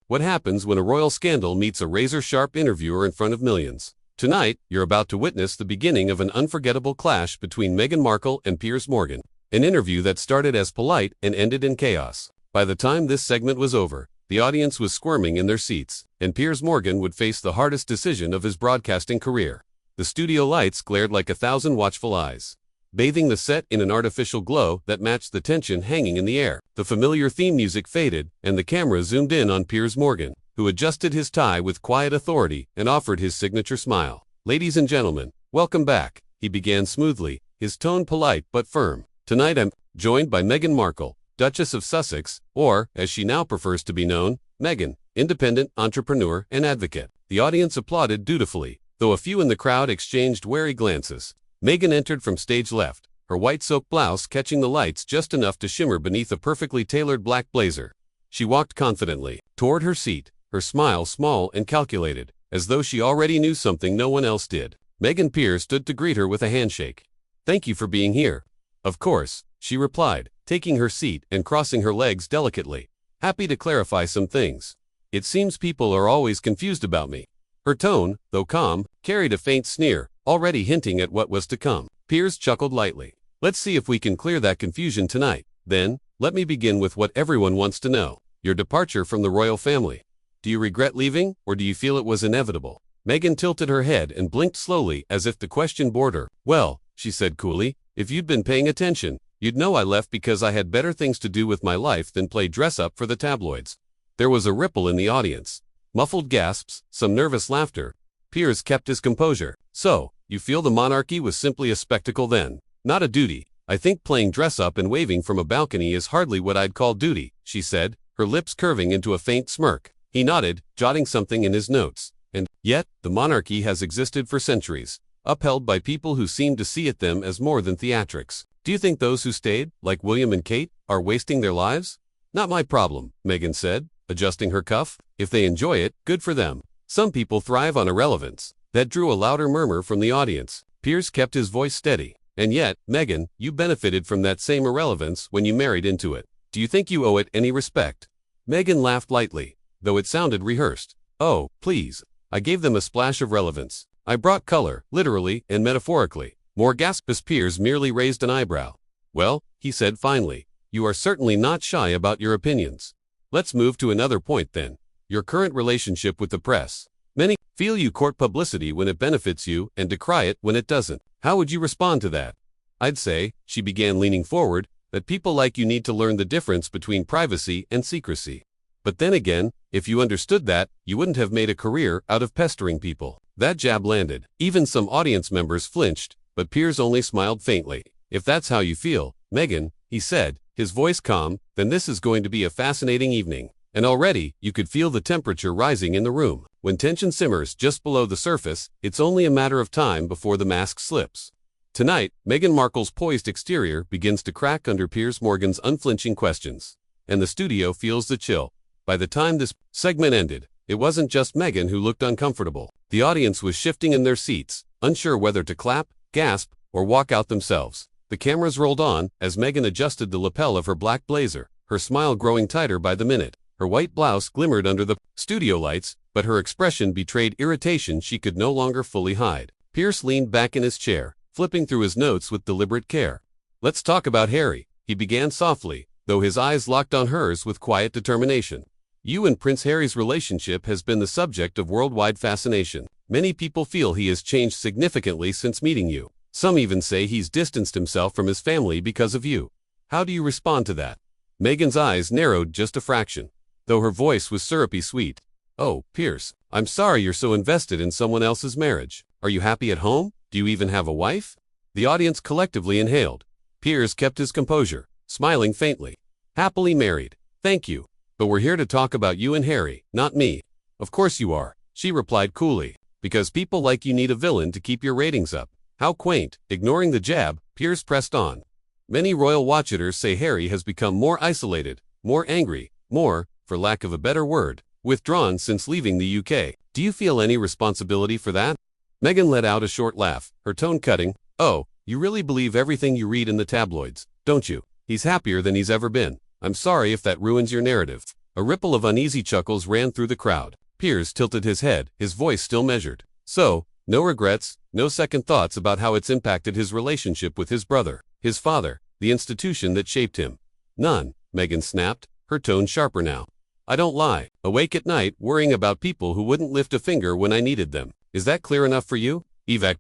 What happens when a royal scandal meets a razor-sharp interviewer in front of millions? Tonight, you're about to witness the beginning of an unforgettable clash between Meghan Markle and Piers Morgan. An interview that started as polite and ended in chaos. By the time this segment was over, the audience was squirming in their seats, and Piers Morgan would face the hardest decision of his broadcasting career. The studio lights glared like 1,000 watchful eyes, bathing the set in an artificial glow that matched the tension hanging in the air. The familiar theme music faded, and the camera zoomed in on Piers Morgan, who adjusted his tie with quiet authority and offered his signature smile. "Ladies and gentlemen, welcome back," he began smoothly, his tone polite but firm. "Tonight I'm joined by Meghan Markle, Duchess of Sussex, or, as she now prefers to be known, Meghan, independent entrepreneur and advocate." The audience applauded dutifully, though a few in the crowd exchanged wary glances. Meghan entered from stage left, her white silk blouse catching the lights just enough to shimmer beneath a perfectly tailored black blazer. She walked confidently toward her seat, her smile small and calculated, as though she already knew something no one else did. Meghan Piers stood to greet her with a handshake. "Thank you for being here." "Of course," she replied, taking her seat and crossing her legs delicately. "Happy to clarify some things. It seems people are always confused about me." Her tone, though calm, carried a faint sneer, already hinting at what was to come. Piers chuckled lightly. "Let's see if we can clear that confusion tonight. Then, let me begin with what everyone wants to know. Your departure from the royal family. Do you regret leaving, or do you feel it was inevitable?" Meghan tilted her head and blinked slowly as if the question bored her. "Well," she said coolly, "if you'd been paying attention, you'd know I left because I had better things to do with my life than play dress-up for the tabloids." There was a ripple in the audience. Muffled gasps, some nervous laughter. Piers kept his composure. "So, you feel the monarchy was simply a spectacle then, not a duty?" "I think playing dress-up and waving from a balcony is hardly what I'd call duty," she said, her lips curving into a faint smirk. He nodded, jotting something in his notes. "And yet, the monarchy has existed for centuries, upheld by people who seem to see it them as more than theatrics. Do you think those who stayed, like William and Kate, are wasting their lives?" "Not my problem," Meghan said, adjusting her cuff. "If they enjoy it, good for them. Some people thrive on irrelevance." That drew a louder murmur from the audience. Piers kept his voice steady. "And yet, Meghan, you benefited from that same irrelevance when you married into it. Do you think you owe it any respect?" Meghan laughed lightly, though it sounded rehearsed. "Oh, please. I gave them a splash of relevance. I brought color, literally and metaphorically." More gasped as Piers merely raised an eyebrow. "Well," he said finally, "you are certainly not shy about your opinions. Let's move to another point then. Your current relationship with the press. Many feel you court publicity when it benefits you and decry it when it doesn't. How would you respond to that?" "I'd say," she began leaning forward, "that people like you need to learn the difference between privacy and secrecy. But then again, if you understood that, you wouldn't have made a career out of pestering people." That jab landed. Even some audience members flinched, but Piers only smiled faintly. "If that's how you feel, Meghan," he said, his voice calm, "then this is going to be a fascinating evening." And already, you could feel the temperature rising in the room. When tension simmers just below the surface, it's only a matter of time before the mask slips. Tonight, Meghan Markle's poised exterior begins to crack under Piers Morgan's unflinching questions. And the studio feels the chill. By the time this segment ended, it wasn't just Meghan who looked uncomfortable. The audience was shifting in their seats, unsure whether to clap, gasp, or walk out themselves. The cameras rolled on as Meghan adjusted the lapel of her black blazer, her smile growing tighter by the minute. Her white blouse glimmered under the studio lights, but her expression betrayed irritation she could no longer fully hide. Piers leaned back in his chair, flipping through his notes with deliberate care. "Let's talk about Harry," he began softly, though his eyes locked on hers with quiet determination. "You and Prince Harry's relationship has been the subject of worldwide fascination. Many people feel he has changed significantly since meeting you. Some even say he's distanced himself from his family because of you. How do you respond to that?" Meghan's eyes narrowed just a fraction, though her voice was syrupy sweet. "Oh, Piers, I'm sorry you're so invested in someone else's marriage. Are you happy at home? Do you even have a wife?" The audience collectively inhaled. Piers kept his composure, smiling faintly. "Happily married. Thank you. But we're here to talk about you and Harry, not me." "Of course you are," she replied coolly, "because people like you need a villain to keep your ratings up." How quaint. Ignoring the jab, Piers pressed on. "Many royal watchers say Harry has become more isolated, more angry, more, for lack of a better word, withdrawn since leaving the UK. Do you feel any responsibility for that?" Meghan let out a short laugh, her tone cutting. "Oh, you really believe everything you read in the tabloids, don't you? He's happier than he's ever been. I'm sorry if that ruins your narrative." A ripple of uneasy chuckles ran through the crowd. Piers tilted his head, his voice still measured. So, no regrets, no second thoughts about how it's impacted his relationship with his brother, his father, the institution that shaped him. None, Meghan snapped, her tone sharper now. I don't lie, awake at night worrying about people who wouldn't lift a finger when I needed them. Is that clear enough for you?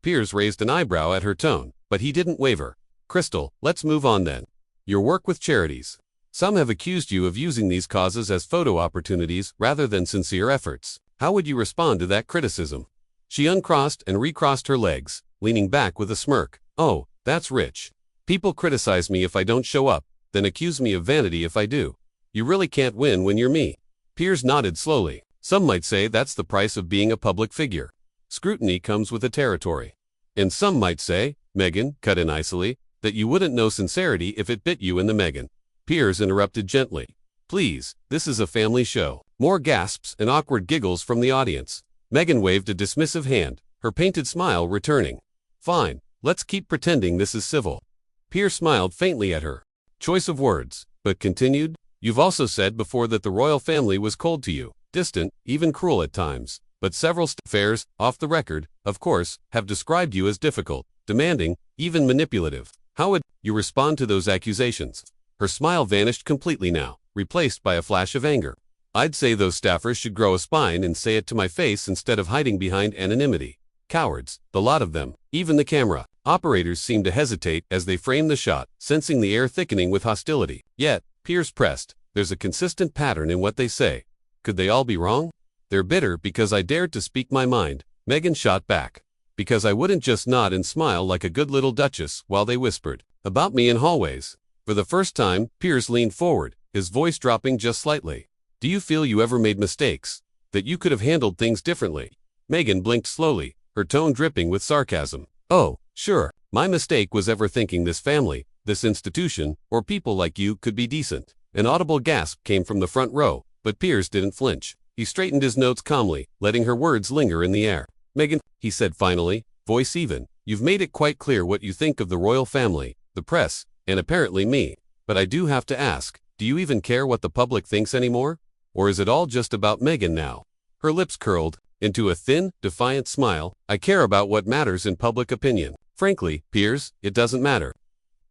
Piers raised an eyebrow at her tone, but he didn't waver. Crystal, let's move on then. Your work with charities. Some have accused you of using these causes as photo opportunities rather than sincere efforts. How would you respond to that criticism? She uncrossed and recrossed her legs, leaning back with a smirk. Oh, that's rich. People criticize me if I don't show up, then accuse me of vanity if I do. You really can't win when you're me. Piers nodded slowly. Some might say that's the price of being a public figure. Scrutiny comes with the territory. And some might say, Meghan cut in icily, that you wouldn't know sincerity if it bit you in the Meghan. Piers interrupted gently. Please, this is a family show. More gasps and awkward giggles from the audience. Meghan waved a dismissive hand, her painted smile returning. Fine, let's keep pretending this is civil. Piers smiled faintly at her. Choice of words, but continued, you've also said before that the royal family was cold to you, distant, even cruel at times. But several affairs, off the record, of course, have described you as difficult, demanding, even manipulative. How would you respond to those accusations? Her smile vanished completely now, replaced by a flash of anger. I'd say those staffers should grow a spine and say it to my face instead of hiding behind anonymity. Cowards, the lot of them. Even the camera operators seemed to hesitate as they framed the shot, sensing the air thickening with hostility. Yet, Piers pressed, there's a consistent pattern in what they say. Could they all be wrong? They're bitter because I dared to speak my mind, Meghan shot back. Because I wouldn't just nod and smile like a good little duchess while they whispered about me in hallways. For the first time, Piers leaned forward, his voice dropping just slightly. Do you feel you ever made mistakes? That you could have handled things differently? Meghan blinked slowly, her tone dripping with sarcasm. Oh, sure. My mistake was ever thinking this family, this institution, or people like you could be decent. An audible gasp came from the front row, but Piers didn't flinch. He straightened his notes calmly, letting her words linger in the air. Meghan, he said finally, voice even, you've made it quite clear what you think of the royal family, the press, and apparently me. But I do have to ask, do you even care what the public thinks anymore? Or is it all just about Meghan now? Her lips curled into a thin, defiant smile. I care about what matters in public opinion. Frankly, Piers, it doesn't matter.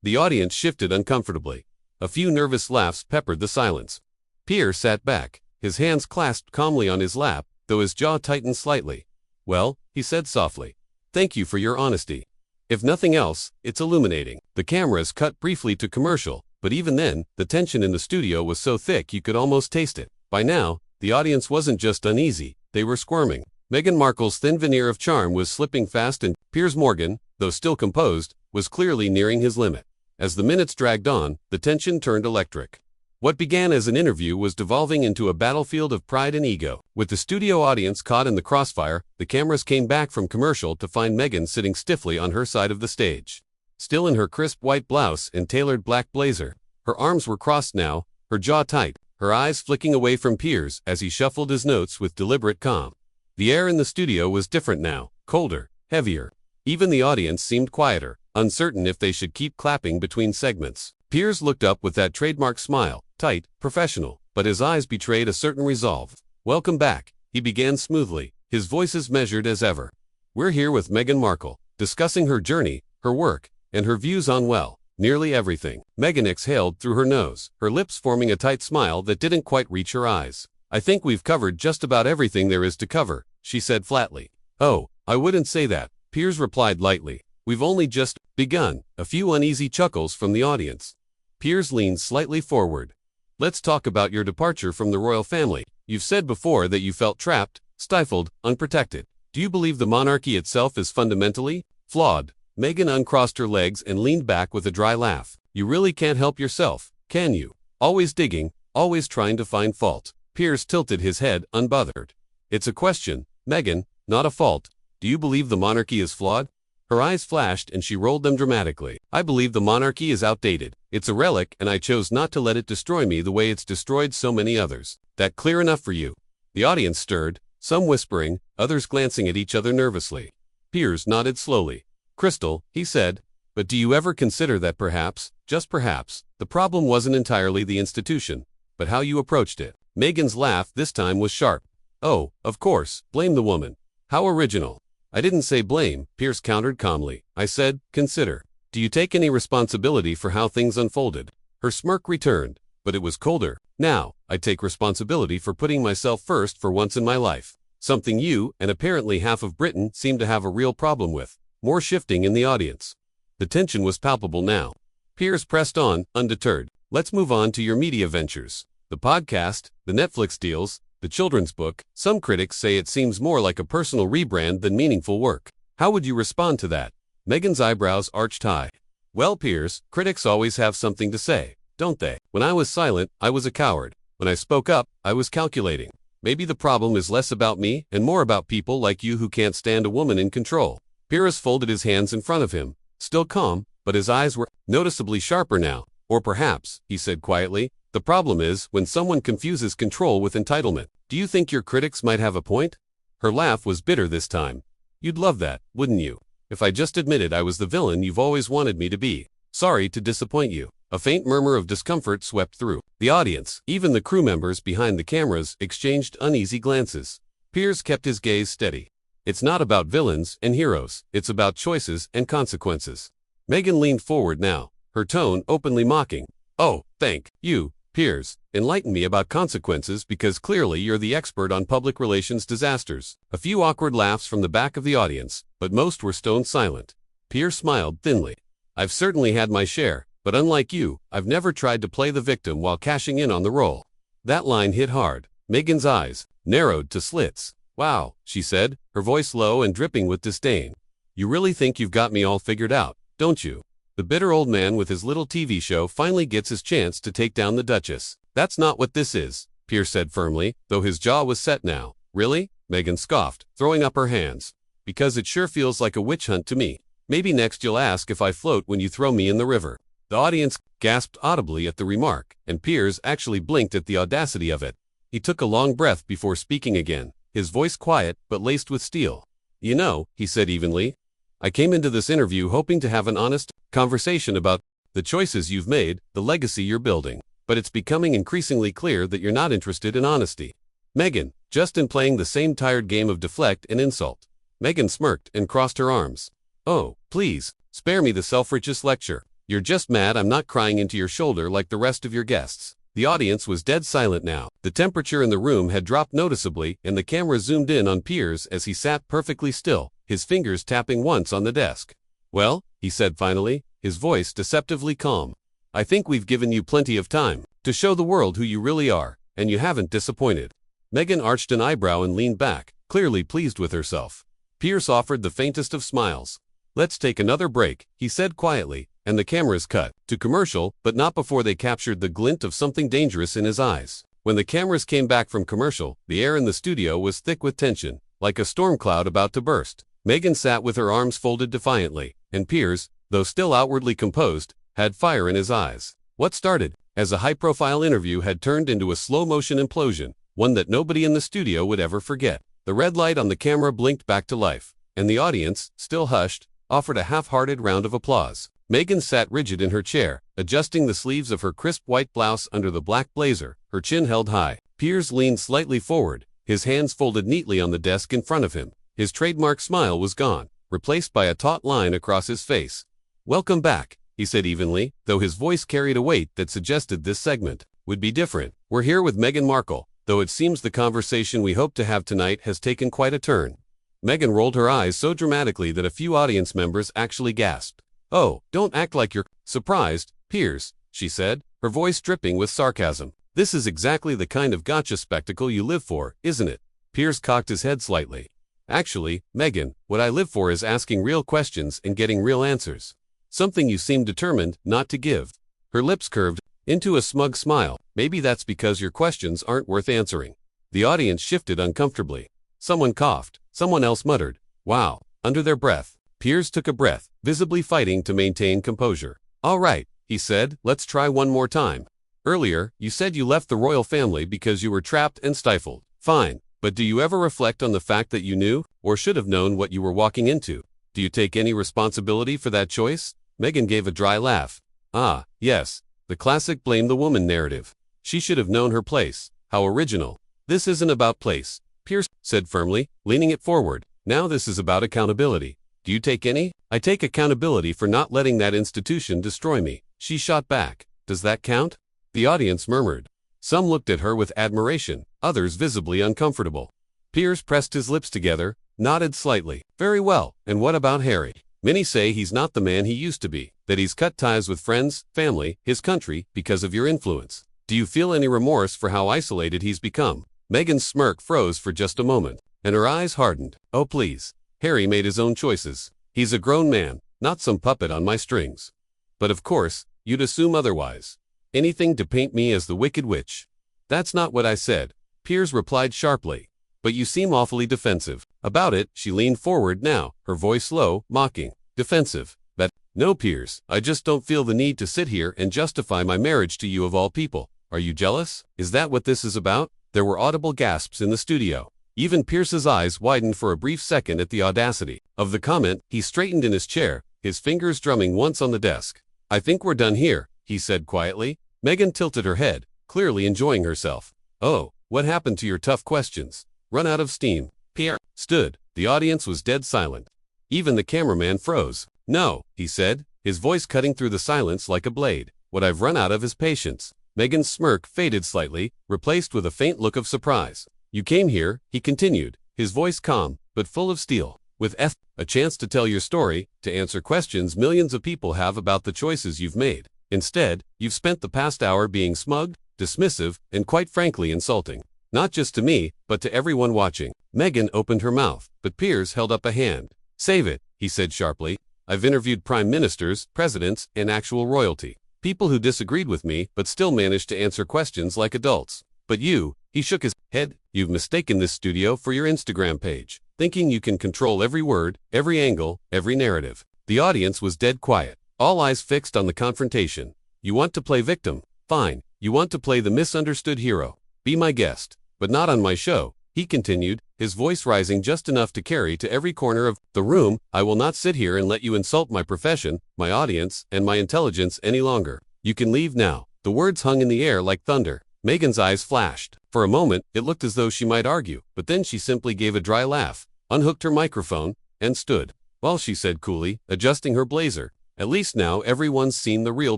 The audience shifted uncomfortably. A few nervous laughs peppered the silence. Piers sat back, his hands clasped calmly on his lap, though his jaw tightened slightly. Well, he said softly, thank you for your honesty. If nothing else, it's illuminating. The cameras cut briefly to commercial, but even then, the tension in the studio was so thick you could almost taste it. By now, the audience wasn't just uneasy, they were squirming. Meghan Markle's thin veneer of charm was slipping fast and Piers Morgan, though still composed, was clearly nearing his limit. As the minutes dragged on, the tension turned electric. What began as an interview was devolving into a battlefield of pride and ego. With the studio audience caught in the crossfire, the cameras came back from commercial to find Meghan sitting stiffly on her side of the stage. Still in her crisp white blouse and tailored black blazer, her arms were crossed now, her jaw tight, her eyes flicking away from Piers as he shuffled his notes with deliberate calm. The air in the studio was different now, colder, heavier. Even the audience seemed quieter, uncertain if they should keep clapping between segments. Piers looked up with that trademark smile, tight, professional, but his eyes betrayed a certain resolve. Welcome back, he began smoothly, his voice as measured as ever. We're here with Meghan Markle, discussing her journey, her work, and her views on, well, nearly everything. Meghan exhaled through her nose, her lips forming a tight smile that didn't quite reach her eyes. I think we've covered just about everything there is to cover, she said flatly. Oh, I wouldn't say that, Piers replied lightly. We've only just begun. A few uneasy chuckles from the audience. Piers leaned slightly forward. Let's talk about your departure from the royal family. You've said before that you felt trapped, stifled, unprotected. Do you believe the monarchy itself is fundamentally flawed? Meghan uncrossed her legs and leaned back with a dry laugh. You really can't help yourself, can you? Always digging, always trying to find fault. Piers tilted his head, unbothered. It's a question, Meghan, not a fault. Do you believe the monarchy is flawed? Her eyes flashed and she rolled them dramatically. I believe the monarchy is outdated. It's a relic and I chose not to let it destroy me the way it's destroyed so many others. That clear enough for you? The audience stirred, some whispering, others glancing at each other nervously. Piers nodded slowly. Crystal, he said, but do you ever consider that perhaps, just perhaps, the problem wasn't entirely the institution, but how you approached it? Meghan's laugh this time was sharp. Oh, of course, blame the woman. How original. I didn't say blame, Piers countered calmly. I said, consider. Do you take any responsibility for how things unfolded? Her smirk returned, but it was colder. Now, I take responsibility for putting myself first for once in my life. Something you, and apparently half of Britain, seem to have a real problem with. More shifting in the audience. The tension was palpable now. Piers pressed on, undeterred. Let's move on to your media ventures. The podcast, the Netflix deals, the children's book. Some critics say it seems more like a personal rebrand than meaningful work. How would you respond to that? Meghan's eyebrows arched high. Well, Piers, critics always have something to say, don't they? When I was silent, I was a coward. When I spoke up, I was calculating. Maybe the problem is less about me and more about people like you who can't stand a woman in control. Piers folded his hands in front of him, still calm, but his eyes were noticeably sharper now. Or perhaps, he said quietly, the problem is when someone confuses control with entitlement. Do you think your critics might have a point? Her laugh was bitter this time. You'd love that, wouldn't you? If I just admitted I was the villain you've always wanted me to be. Sorry to disappoint you. A faint murmur of discomfort swept through the audience. Even the crew members behind the cameras exchanged uneasy glances. Piers kept his gaze steady. It's not about villains and heroes. It's about choices and consequences. Meghan leaned forward now, her tone openly mocking. Oh, thank you, Piers. Enlighten me about consequences because clearly you're the expert on public relations disasters. A few awkward laughs from the back of the audience, but most were stone silent. Piers smiled thinly. I've certainly had my share, but unlike you, I've never tried to play the victim while cashing in on the role. That line hit hard. Meghan's eyes narrowed to slits. Wow, she said, her voice low and dripping with disdain. You really think you've got me all figured out, don't you? The bitter old man with his little TV show finally gets his chance to take down the Duchess. That's not what this is, Piers said firmly, though his jaw was set now. Really? Meghan scoffed, throwing up her hands. Because it sure feels like a witch hunt to me. Maybe next you'll ask if I float when you throw me in the river. The audience gasped audibly at the remark, and Piers actually blinked at the audacity of it. He took a long breath before speaking again, his voice quiet but laced with steel. You know, he said evenly, I came into this interview hoping to have an honest conversation about the choices you've made, the legacy you're building. But it's becoming increasingly clear that you're not interested in honesty. Meghan, just in playing the same tired game of deflect and insult. Meghan smirked and crossed her arms. Oh, please, spare me the self-righteous lecture. You're just mad I'm not crying into your shoulder like the rest of your guests. The audience was dead silent now. The temperature in the room had dropped noticeably and the camera zoomed in on Piers as he sat perfectly still, his fingers tapping once on the desk. Well, he said finally, his voice deceptively calm. I think we've given you plenty of time to show the world who you really are, and you haven't disappointed. Meghan arched an eyebrow and leaned back, clearly pleased with herself. Piers offered the faintest of smiles. Let's take another break, he said quietly, and the cameras cut to commercial, but not before they captured the glint of something dangerous in his eyes. When the cameras came back from commercial, the air in the studio was thick with tension, like a storm cloud about to burst. Meghan sat with her arms folded defiantly, and Piers, though still outwardly composed, had fire in his eyes. What started as a high-profile interview had turned into a slow-motion implosion, one that nobody in the studio would ever forget. The red light on the camera blinked back to life, and the audience, still hushed, offered a half-hearted round of applause. Meghan sat rigid in her chair, adjusting the sleeves of her crisp white blouse under the black blazer, her chin held high. Piers leaned slightly forward, his hands folded neatly on the desk in front of him. His trademark smile was gone, replaced by a taut line across his face. Welcome back, he said evenly, though his voice carried a weight that suggested this segment would be different. We're here with Meghan Markle, though it seems the conversation we hope to have tonight has taken quite a turn. Meghan rolled her eyes so dramatically that a few audience members actually gasped. Oh, don't act like you're surprised, Piers, she said, her voice dripping with sarcasm. This is exactly the kind of gotcha spectacle you live for, isn't it? Piers cocked his head slightly. Actually, Meghan, what I live for is asking real questions and getting real answers. Something you seem determined not to give. Her lips curved into a smug smile. Maybe that's because your questions aren't worth answering. The audience shifted uncomfortably. Someone coughed. Someone else muttered, wow, under their breath. Piers took a breath, visibly fighting to maintain composure. All right, he said, let's try one more time. Earlier, you said you left the royal family because you were trapped and stifled. Fine, but do you ever reflect on the fact that you knew, or should have known what you were walking into? Do you take any responsibility for that choice? Meghan gave a dry laugh. Ah, yes, the classic blame the woman narrative. She should have known her place. How original. This isn't about place, Piers said firmly, leaning it forward. Now this is about accountability. Do you take any? I take accountability for not letting that institution destroy me, she shot back. Does that count? The audience murmured. Some looked at her with admiration, others visibly uncomfortable. Piers pressed his lips together, nodded slightly. Very well, and what about Harry? Many say he's not the man he used to be, that he's cut ties with friends, family, his country, because of your influence. Do you feel any remorse for how isolated he's become? Meghan's smirk froze for just a moment, and her eyes hardened. Oh please. Harry made his own choices. He's a grown man, not some puppet on my strings. But of course, you'd assume otherwise. Anything to paint me as the Wicked Witch. That's not what I said, Piers replied sharply. But you seem awfully defensive. About it, she leaned forward now, her voice low, mocking. Defensive. But, no Piers, I just don't feel the need to sit here and justify my marriage to you of all people. Are you jealous? Is that what this is about? There were audible gasps in the studio. Even Piers's eyes widened for a brief second at the audacity of the comment. He straightened in his chair, his fingers drumming once on the desk. I think we're done here, he said quietly. Meghan tilted her head, clearly enjoying herself. Oh, what happened to your tough questions? Run out of steam. Pierre stood. The audience was dead silent. Even the cameraman froze. No, he said, his voice cutting through the silence like a blade. What I've run out of is patience. Meghan's smirk faded slightly, replaced with a faint look of surprise. You came here, he continued, his voice calm, but full of steel, with a chance to tell your story, to answer questions millions of people have about the choices you've made. Instead, you've spent the past hour being smug, dismissive, and quite frankly insulting. Not just to me, but to everyone watching. Meghan opened her mouth, but Piers held up a hand. Save it, he said sharply. I've interviewed prime ministers, presidents, and actual royalty. People who disagreed with me, but still managed to answer questions like adults. But you, he shook his head, you've mistaken this studio for your Instagram page, thinking you can control every word, every angle, every narrative. The audience was dead quiet, all eyes fixed on the confrontation. You want to play victim? Fine. You want to play the misunderstood hero? Be my guest. But not on my show, he continued, his voice rising just enough to carry to every corner of the room. I will not sit here and let you insult my profession, my audience, and my intelligence any longer. You can leave now. The words hung in the air like thunder. Meghan's eyes flashed. For a moment, it looked as though she might argue, but then she simply gave a dry laugh, unhooked her microphone, and stood. Well, she said coolly, adjusting her blazer, at least now everyone's seen the real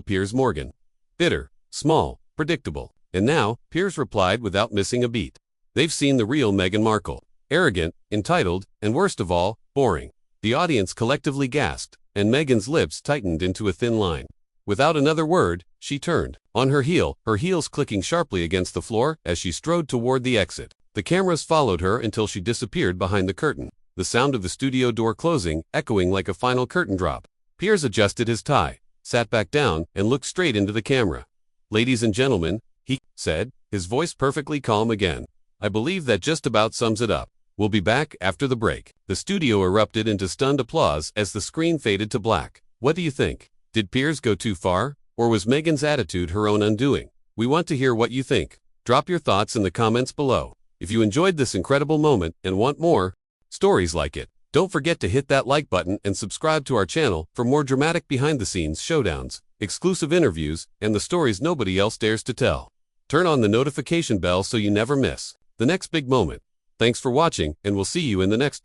Piers Morgan. Bitter, small, predictable. And now, Piers replied without missing a beat. They've seen the real Meghan Markle. Arrogant, entitled, and worst of all, boring. The audience collectively gasped, and Meghan's lips tightened into a thin line. Without another word, she turned, on her heel, her heels clicking sharply against the floor as she strode toward the exit. The cameras followed her until she disappeared behind the curtain, the sound of the studio door closing echoing like a final curtain drop. Piers adjusted his tie, sat back down, and looked straight into the camera. Ladies and gentlemen, he said, his voice perfectly calm again. I believe that just about sums it up. We'll be back after the break. The studio erupted into stunned applause as the screen faded to black. What do you think? Did Piers go too far? Or was Meghan's attitude her own undoing? We want to hear what you think. Drop your thoughts in the comments below. If you enjoyed this incredible moment and want more stories like it, don't forget to hit that like button and subscribe to our channel for more dramatic behind-the-scenes showdowns, exclusive interviews, and the stories nobody else dares to tell. Turn on the notification bell so you never miss the next big moment. Thanks for watching, and we'll see you in the next